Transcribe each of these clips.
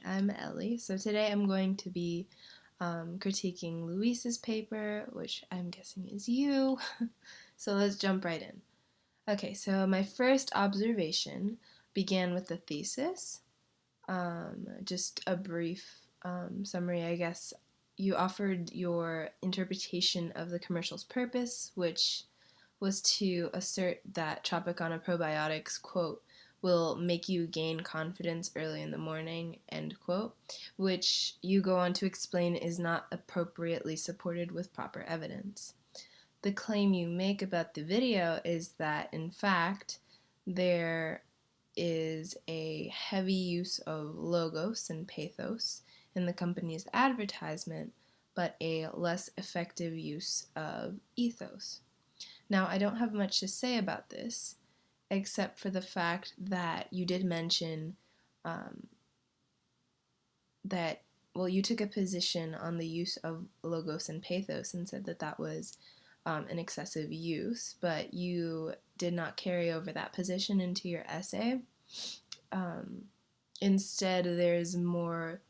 I'm Ellie. So today I'm going to be critiquing Luis's paper, which I'm guessing is you. So let's jump right in. Okay, so my first observation began with the thesis. Just a brief summary, I guess. You offered your interpretation of the commercial's purpose, which was to assert that Tropicana probiotics, quote, will make you gain confidence early in the morning, end quote, which you go on to explain is not appropriately supported with proper evidence. The claim you make about the video is that, in fact, there is a heavy use of logos and pathos in the company's advertisement, but a less effective use of ethos. Now, I don't have much to say about this, except for the fact that you did mention um, that, well, you took a position on the use of logos and pathos and said that that was an excessive use, but you did not carry over that position into your essay. Instead, there's more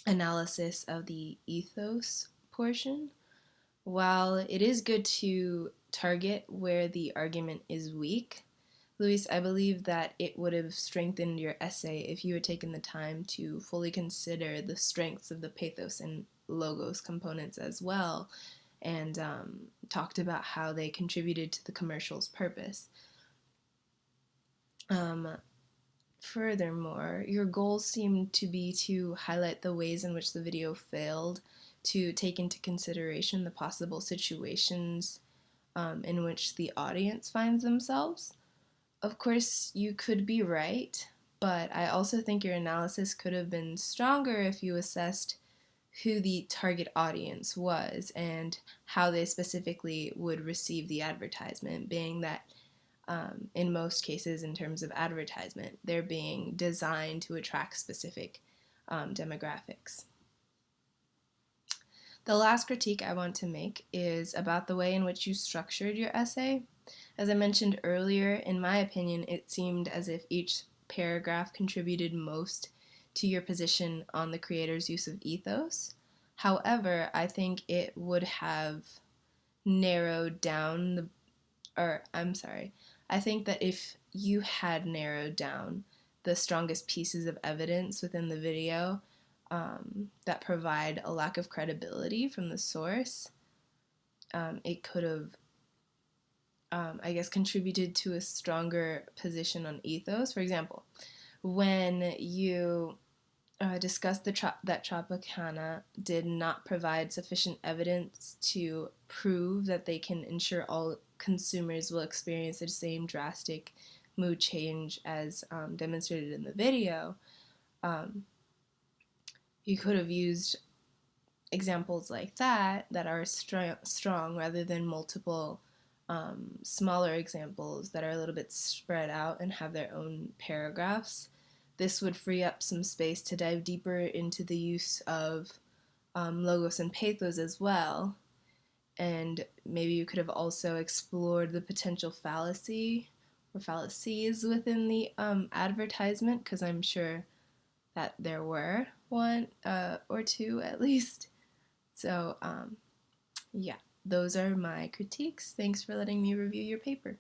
analysis of the ethos portion. While it is good to target where the argument is weak, Luis, I believe that it would have strengthened your essay if you had taken the time to fully consider the strengths of the pathos and logos components as well, and talked about how they contributed to the commercial's purpose. Furthermore, your goals seemed to be to highlight the ways in which the video failed to take into consideration the possible situations in which the audience finds themselves. Of course, you could be right, but I also think your analysis could have been stronger if you assessed who the target audience was and how they specifically would receive the advertisement, being that in most cases, in terms of advertisement, they're being designed to attract specific demographics. The last critique I want to make is about the way in which you structured your essay. As I mentioned earlier, in my opinion, it seemed as if each paragraph contributed most to your position on the creator's use of ethos. However, I think it would have narrowed down I think that if you had narrowed down the strongest pieces of evidence within the video that provide a lack of credibility from the source, it could have, I guess, contributed to a stronger position on ethos. For example, when you discussed that Tropicana did not provide sufficient evidence to prove that they can ensure all consumers will experience the same drastic mood change as demonstrated in the video, you could have used examples like that are strong rather than multiple smaller examples that are a little bit spread out and have their own paragraphs. This would free up some space to dive deeper into the use of logos and pathos as well. And maybe you could have also explored the potential fallacy or fallacies within the advertisement, because I'm sure that there were one or two at least. So, yeah, those are my critiques. Thanks for letting me review your paper.